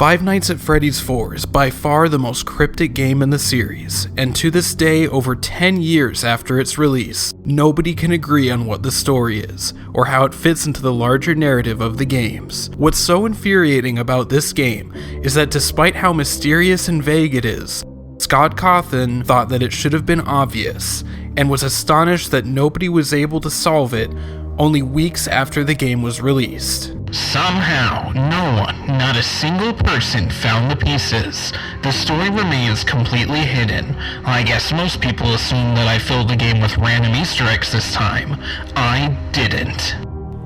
Five Nights at Freddy's 4 is by far the most cryptic game in the series, and to this day, over 10 years after its release, nobody can agree on what the story is, or how it fits into the larger narrative of the games. What's so infuriating about this game is that despite how mysterious and vague it is, Scott Cawthon thought that it should have been obvious, and was astonished that nobody was able to solve it only weeks after the game was released. Somehow, no one, not a single person, found the pieces. The story remains completely hidden. I guess most people assume that I filled the game with random Easter eggs this time. I didn't.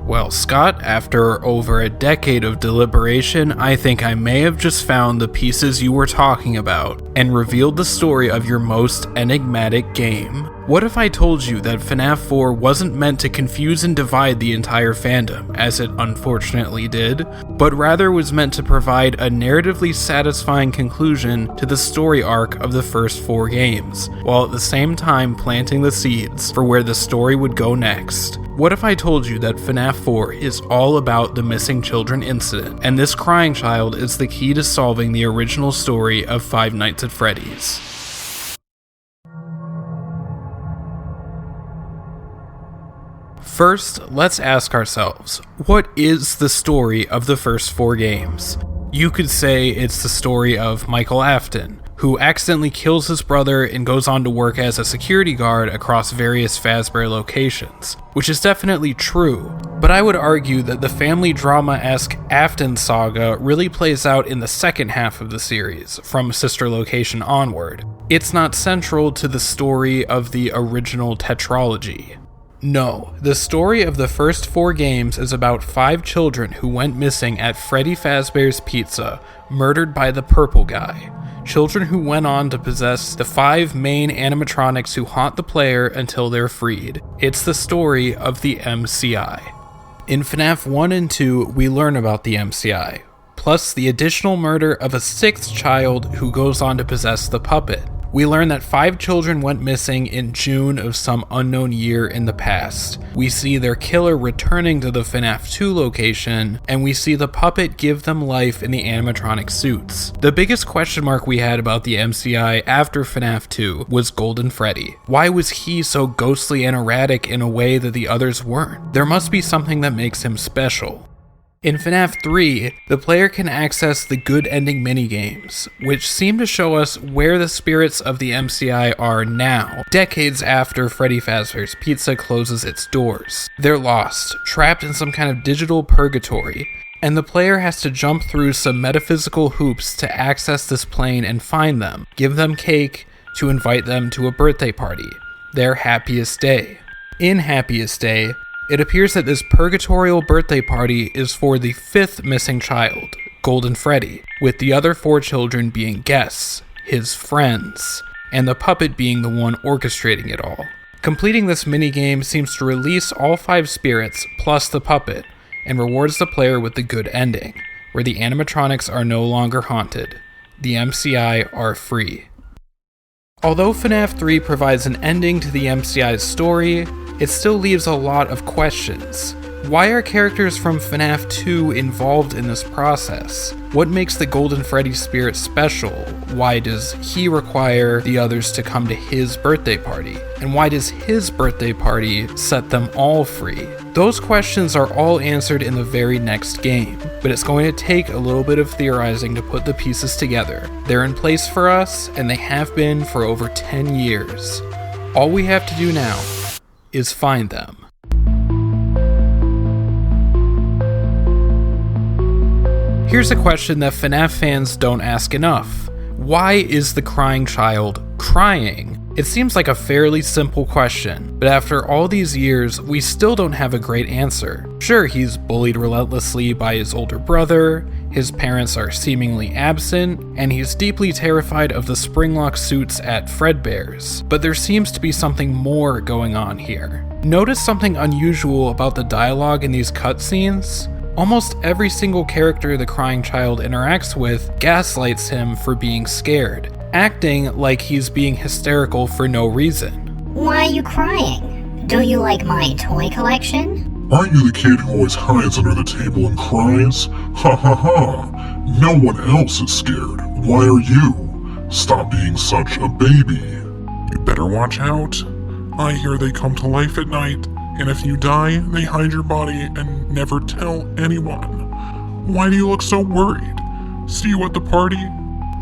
Well, Scott, after over a decade of deliberation, I think I may have just found the pieces you were talking about, and revealed the story of your most enigmatic game. What if I told you that FNAF 4 wasn't meant to confuse and divide the entire fandom, as it unfortunately did, but rather was meant to provide a narratively satisfying conclusion to the story arc of the first 4 games, while at the same time planting the seeds for where the story would go next? What if I told you that FNAF 4 is all about the missing children incident, and this crying child is the key to solving the original story of Five Nights at Freddy's? First, let's ask ourselves, what is the story of the first 4 games? You could say it's the story of Michael Afton, who accidentally kills his brother and goes on to work as a security guard across various Fazbear locations, which is definitely true, but I would argue that the family drama-esque Afton saga really plays out in the second half of the series, from Sister Location onward. It's not central to the story of the original tetralogy. No, the story of the first 4 games is about 5 children who went missing at Freddy Fazbear's Pizza, murdered by the purple guy. Children who went on to possess the 5 main animatronics who haunt the player until they're freed. It's the story of the MCI. In FNAF 1 and 2, we learn about the MCI, plus the additional murder of a 6th child who goes on to possess the puppet. We learn that 5 children went missing in June of some unknown year in the past. We see their killer returning to the FNAF 2 location, and we see the puppet give them life in the animatronic suits. The biggest question mark we had about the MCI after FNAF 2 was Golden Freddy. Why was he so ghostly and erratic in a way that the others weren't? There must be something that makes him special. In FNAF 3, the player can access the good ending minigames, which seem to show us where the spirits of the MCI are now, decades after Freddy Fazbear's Pizza closes its doors. They're lost, trapped in some kind of digital purgatory, and the player has to jump through some metaphysical hoops to access this plane and find them, give them cake, to invite them to a birthday party, their happiest day. In Happiest Day, it appears that this purgatorial birthday party is for the 5th missing child, Golden Freddy, with the other 4 children being guests, his friends, and the puppet being the one orchestrating it all. Completing this minigame seems to release all 5 spirits plus the puppet, and rewards the player with the good ending, where the animatronics are no longer haunted. The MCI are free. Although FNAF 3 provides an ending to the MCI's story, it still leaves a lot of questions. Why are characters from FNAF 2 involved in this process? What makes the Golden Freddy spirit special? Why does he require the others to come to his birthday party? And why does his birthday party set them all free? Those questions are all answered in the very next game, but it's going to take a little bit of theorizing to put the pieces together. They're in place for us, and they have been for over 10 years. All we have to do now is find them. Here's a question that FNAF fans don't ask enough. Why is the crying child crying? It seems like a fairly simple question, but after all these years, we still don't have a great answer. Sure, he's bullied relentlessly by his older brother, his parents are seemingly absent, and he's deeply terrified of the springlock suits at Fredbear's, but there seems to be something more going on here. Notice something unusual about the dialogue in these cutscenes? Almost every single character the crying child interacts with gaslights him for being scared, acting like he's being hysterical for no reason. Why are you crying? Do you like my toy collection? Aren't you the kid who always hides under the table and cries? Ha ha ha! No one else is scared. Why are you? Stop being such a baby. You better watch out. I hear they come to life at night, and if you die, they hide your body and never tell anyone. Why do you look so worried? See you at the party?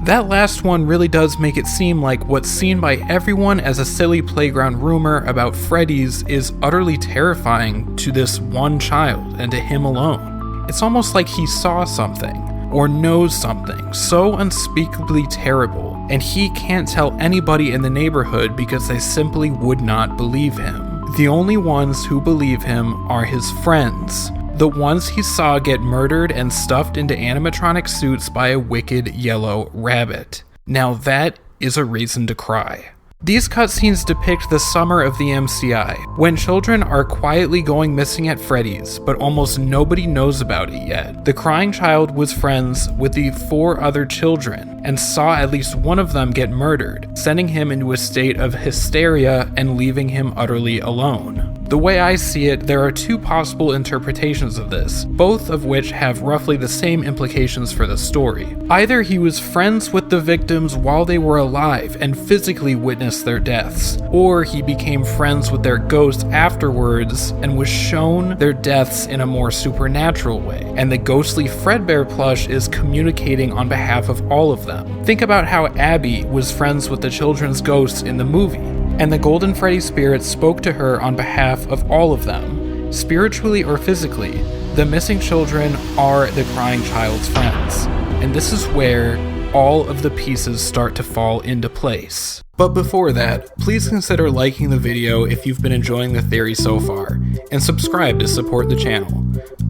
That last one really does make it seem like what's seen by everyone as a silly playground rumor about Freddy's is utterly terrifying to this one child and to him alone. It's almost like he saw something, or knows something so unspeakably terrible, and he can't tell anybody in the neighborhood because they simply would not believe him. The only ones who believe him are his friends, the ones he saw get murdered and stuffed into animatronic suits by a wicked yellow rabbit. Now that is a reason to cry. These cutscenes depict the summer of the MCI, when children are quietly going missing at Freddy's, but almost nobody knows about it yet. The crying child was friends with the 4 other children, and saw at least one of them get murdered, sending him into a state of hysteria and leaving him utterly alone. The way I see it, there are 2 possible interpretations of this, both of which have roughly the same implications for the story. Either he was friends with the victims while they were alive and physically witnessed their deaths, or he became friends with their ghosts afterwards and was shown their deaths in a more supernatural way, and the ghostly Fredbear plush is communicating on behalf of all of them. Think about how Abby was friends with the children's ghosts in the movie, and the Golden Freddy spirit spoke to her on behalf of all of them. Spiritually or physically, the missing children are the crying child's friends, and this is where all of the pieces start to fall into place. But before that, please consider liking the video if you've been enjoying the theory so far, and subscribe to support the channel.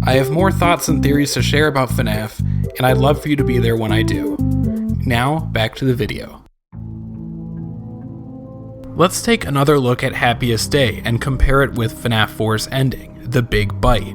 I have more thoughts and theories to share about FNAF, and I'd love for you to be there when I do. Now, back to the video. Let's take another look at Happiest Day and compare it with FNAF 4's ending, The Big Bite.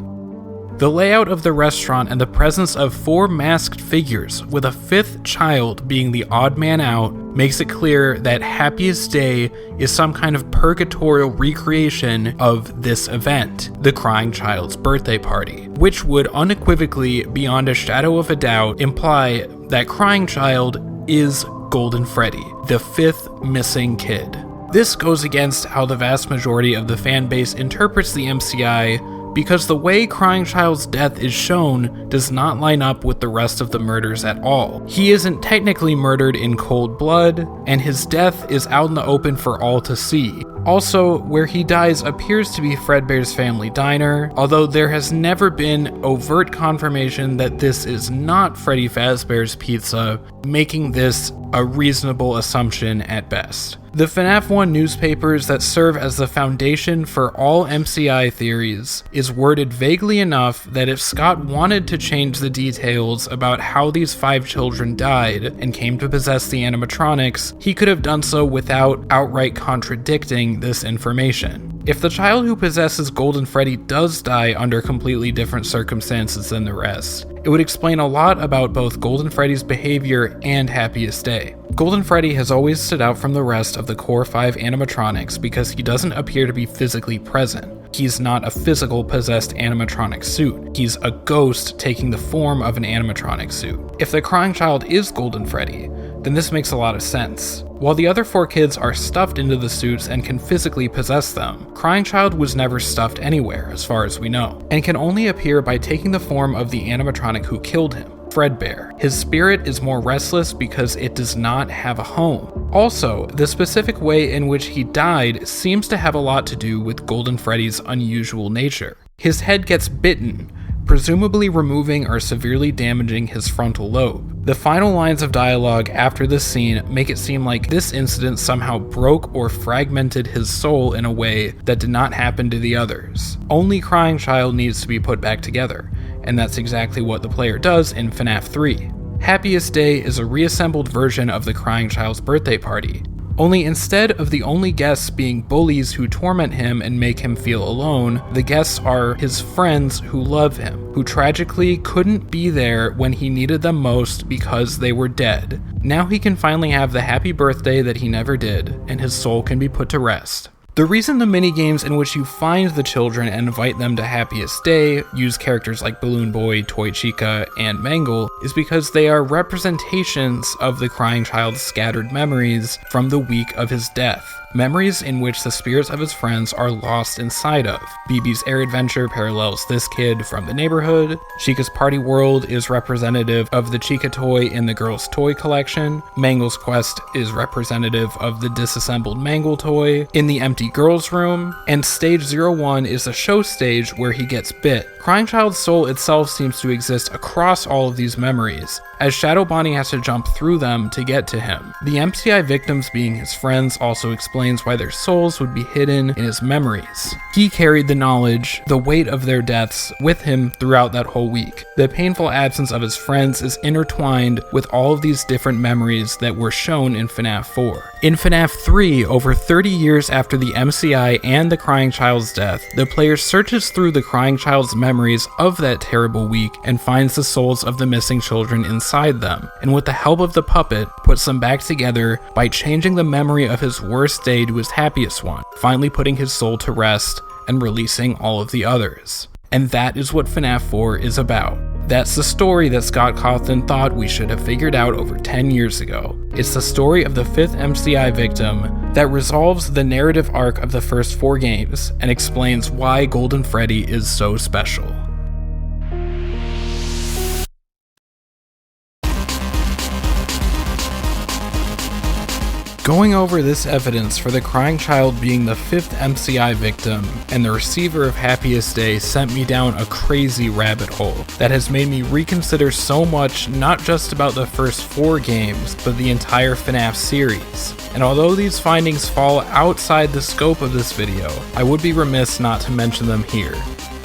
The layout of the restaurant and the presence of 4 masked figures, with a 5th child being the odd man out, makes it clear that Happiest Day is some kind of purgatorial recreation of this event, the crying child's birthday party, which would unequivocally, beyond a shadow of a doubt, imply that crying child is Golden Freddy, the 5th missing kid. This goes against how the vast majority of the fanbase interprets the MCI, because the way Crying Child's death is shown does not line up with the rest of the murders at all. He isn't technically murdered in cold blood, and his death is out in the open for all to see. Also, where he dies appears to be Fredbear's family diner, although there has never been overt confirmation that this is not Freddy Fazbear's Pizza, making this a reasonable assumption at best. The FNAF 1 newspapers that serve as the foundation for all MCI theories is worded vaguely enough that if Scott wanted to change the details about how these 5 children died and came to possess the animatronics, he could have done so without outright contradicting this information. If the child who possesses Golden Freddy does die under completely different circumstances than the rest, it would explain a lot about both Golden Freddy's behavior and Happiest Day. Golden Freddy has always stood out from the rest of the core 5 animatronics because he doesn't appear to be physically present. He's not a physical possessed animatronic suit. He's a ghost taking the form of an animatronic suit. If the crying child is Golden Freddy, then this makes a lot of sense. While the other 4 kids are stuffed into the suits and can physically possess them, Crying Child was never stuffed anywhere, as far as we know, and can only appear by taking the form of the animatronic who killed him, Fredbear. His spirit is more restless because it does not have a home. Also, the specific way in which he died seems to have a lot to do with Golden Freddy's unusual nature. His head gets bitten, presumably removing or severely damaging his frontal lobe. The final lines of dialogue after this scene make it seem like this incident somehow broke or fragmented his soul in a way that did not happen to the others. Only Crying Child needs to be put back together, and that's exactly what the player does in FNAF 3. Happiest Day is a reassembled version of the Crying Child's birthday party, only instead of the only guests being bullies who torment him and make him feel alone, the guests are his friends who love him, who tragically couldn't be there when he needed them most because they were dead. Now he can finally have the happy birthday that he never did, and his soul can be put to rest. The reason the minigames in which you find the children and invite them to Happiest Day use characters like Balloon Boy, Toy Chica, and Mangle is because they are representations of the crying child's scattered memories from the week of his death. Memories in which the spirits of his friends are lost inside of. BB's air adventure parallels this kid from the neighborhood. Chica's party world is representative of the Chica toy in the girl's toy collection. Mangle's quest is representative of the disassembled Mangle toy in the empty girl's room. And stage 01 is a show stage where he gets bit. Crying Child's soul itself seems to exist across all of these memories, as Shadow Bonnie has to jump through them to get to him. The MCI victims being his friends also explains why their souls would be hidden in his memories. He carried the knowledge, the weight of their deaths with him throughout that whole week. The painful absence of his friends is intertwined with all of these different memories that were shown in FNAF 4. In FNAF 3, over 30 years after the MCI and the Crying Child's death, the player searches through the Crying Child's memories of that terrible week and finds the souls of the missing children inside them, and with the help of the puppet, puts them back together by changing the memory of his worst day to his happiest one, finally putting his soul to rest and releasing all of the others. And that is what FNAF 4 is about. That's the story that Scott Cawthon thought we should have figured out over 10 years ago. It's the story of the 5th MCI victim that resolves the narrative arc of the first 4 games and explains why Golden Freddy is so special. Going over this evidence for the Crying Child being the 5th MCI victim and the receiver of Happiest Day sent me down a crazy rabbit hole that has made me reconsider so much, not just about the first 4 games, but the entire FNAF series. And although these findings fall outside the scope of this video, I would be remiss not to mention them here.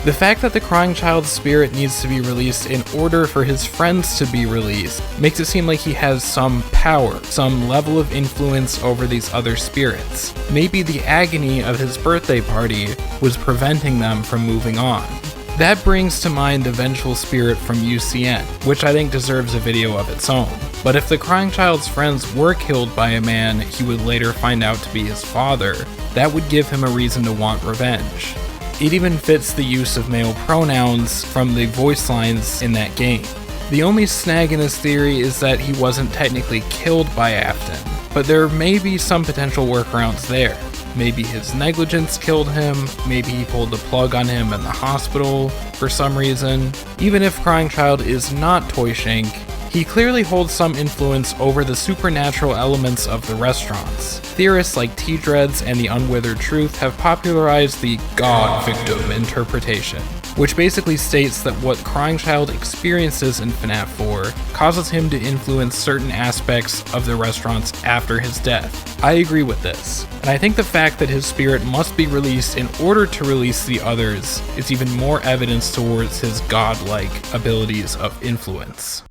The fact that the Crying Child's spirit needs to be released in order for his friends to be released makes it seem like he has some power, some level of influence over these other spirits. Maybe the agony of his birthday party was preventing them from moving on. That brings to mind the vengeful spirit from UCN, which I think deserves a video of its own. But if the Crying Child's friends were killed by a man he would later find out to be his father, that would give him a reason to want revenge. It even fits the use of male pronouns from the voice lines in that game. The only snag in this theory is that he wasn't technically killed by Afton, but there may be some potential workarounds there. Maybe his negligence killed him, maybe he pulled the plug on him in the hospital for some reason. Even if Crying Child is not Toy Shank, he clearly holds some influence over the supernatural elements of the restaurants. Theorists like tdreads and the Unwithered Truth have popularized the God victim interpretation, which basically states that what Crying Child experiences in FNAF 4 causes him to influence certain aspects of the restaurants after his death. I agree with this, and I think the fact that his spirit must be released in order to release the others is even more evidence towards his godlike abilities of influence.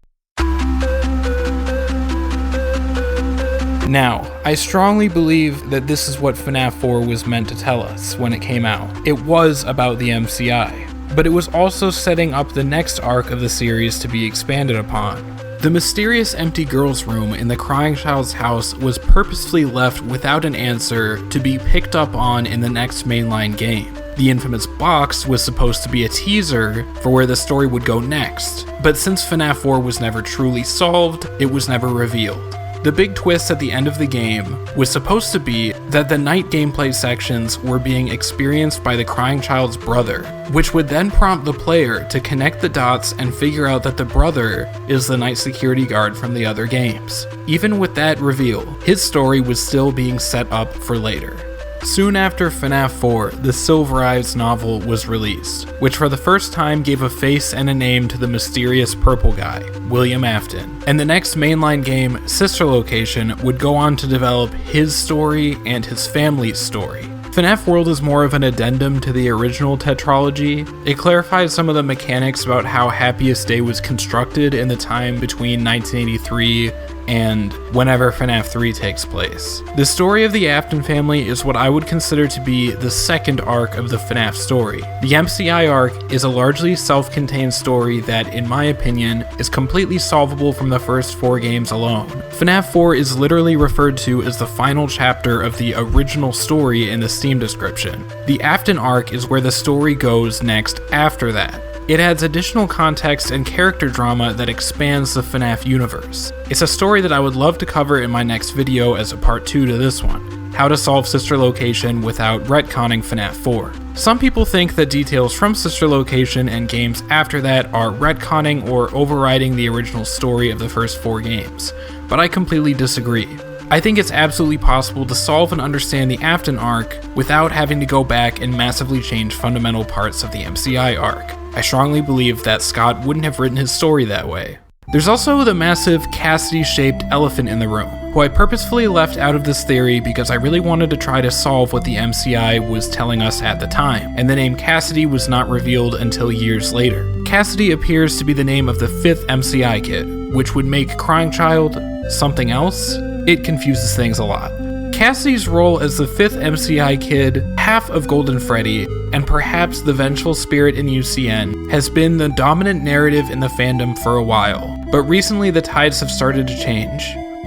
Now, I strongly believe that this is what FNAF 4 was meant to tell us when it came out. It was about the MCI, but it was also setting up the next arc of the series to be expanded upon. The mysterious empty girl's room in the Crying Child's house was purposefully left without an answer to be picked up on in the next mainline game. The infamous box was supposed to be a teaser for where the story would go next, but since FNAF 4 was never truly solved, it was never revealed. The big twist at the end of the game was supposed to be that the night gameplay sections were being experienced by the Crying Child's brother, which would then prompt the player to connect the dots and figure out that the brother is the night security guard from the other games. Even with that reveal, his story was still being set up for later. Soon after FNAF 4, the Silver Eyes novel was released, which for the first time gave a face and a name to the mysterious purple guy, William Afton. And the next mainline game, Sister Location, would go on to develop his story and his family's story. FNAF World is more of an addendum to the original tetralogy. It clarifies some of the mechanics about how Happiest Day was constructed in the time between 1983 and whenever FNAF 3 takes place. The story of the Afton family is what I would consider to be the second arc of the FNAF story. The MCI arc is a largely self-contained story that, in my opinion, is completely solvable from the first 4 games alone. FNAF 4 is literally referred to as the final chapter of the original story in the Steam description. The Afton arc is where the story goes next after that. It adds additional context and character drama that expands the FNAF universe. It's a story that I would love to cover in my next video as a part 2 to this one, how to solve Sister Location without retconning FNAF 4. Some people think that details from Sister Location and games after that are retconning or overriding the original story of the first 4 games, but I completely disagree. I think it's absolutely possible to solve and understand the Afton arc without having to go back and massively change fundamental parts of the MCI arc. I strongly believe that Scott wouldn't have written his story that way. There's also the massive Cassidy-shaped elephant in the room, who I purposefully left out of this theory because I really wanted to try to solve what the MCI was telling us at the time, and the name Cassidy was not revealed until years later. Cassidy appears to be the name of the 5th MCI kid, which would make Crying Child something else. It confuses things a lot. Cassidy's role as the 5th MCI kid, half of Golden Freddy, and perhaps the vengeful spirit in UCN, has been the dominant narrative in the fandom for a while, but recently the tides have started to change.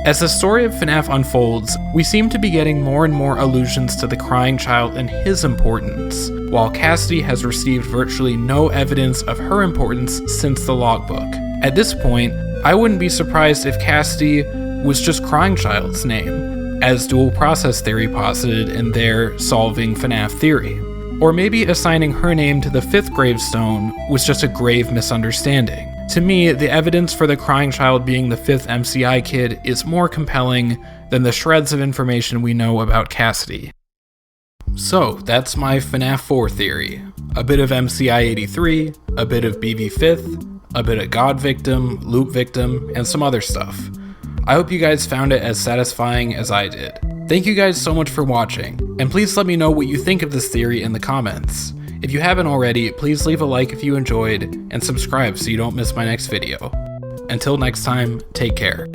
As the story of FNAF unfolds, we seem to be getting more and more allusions to the Crying Child and his importance, while Cassidy has received virtually no evidence of her importance since the logbook. At this point, I wouldn't be surprised if Cassidy was just Crying Child's name, as dual process theory posited in their solving FNAF theory. Or maybe assigning her name to the 5th gravestone was just a grave misunderstanding. To me, the evidence for the Crying Child being the 5th MCI kid is more compelling than the shreds of information we know about Cassidy. So, that's my FNAF 4 theory. A bit of MCI 83, a bit of BB 5th, a bit of God Victim, Loop Victim, and some other stuff. I hope you guys found it as satisfying as I did. Thank you guys so much for watching, and please let me know what you think of this theory in the comments. If you haven't already, please leave a like if you enjoyed, and subscribe so you don't miss my next video. Until next time, take care.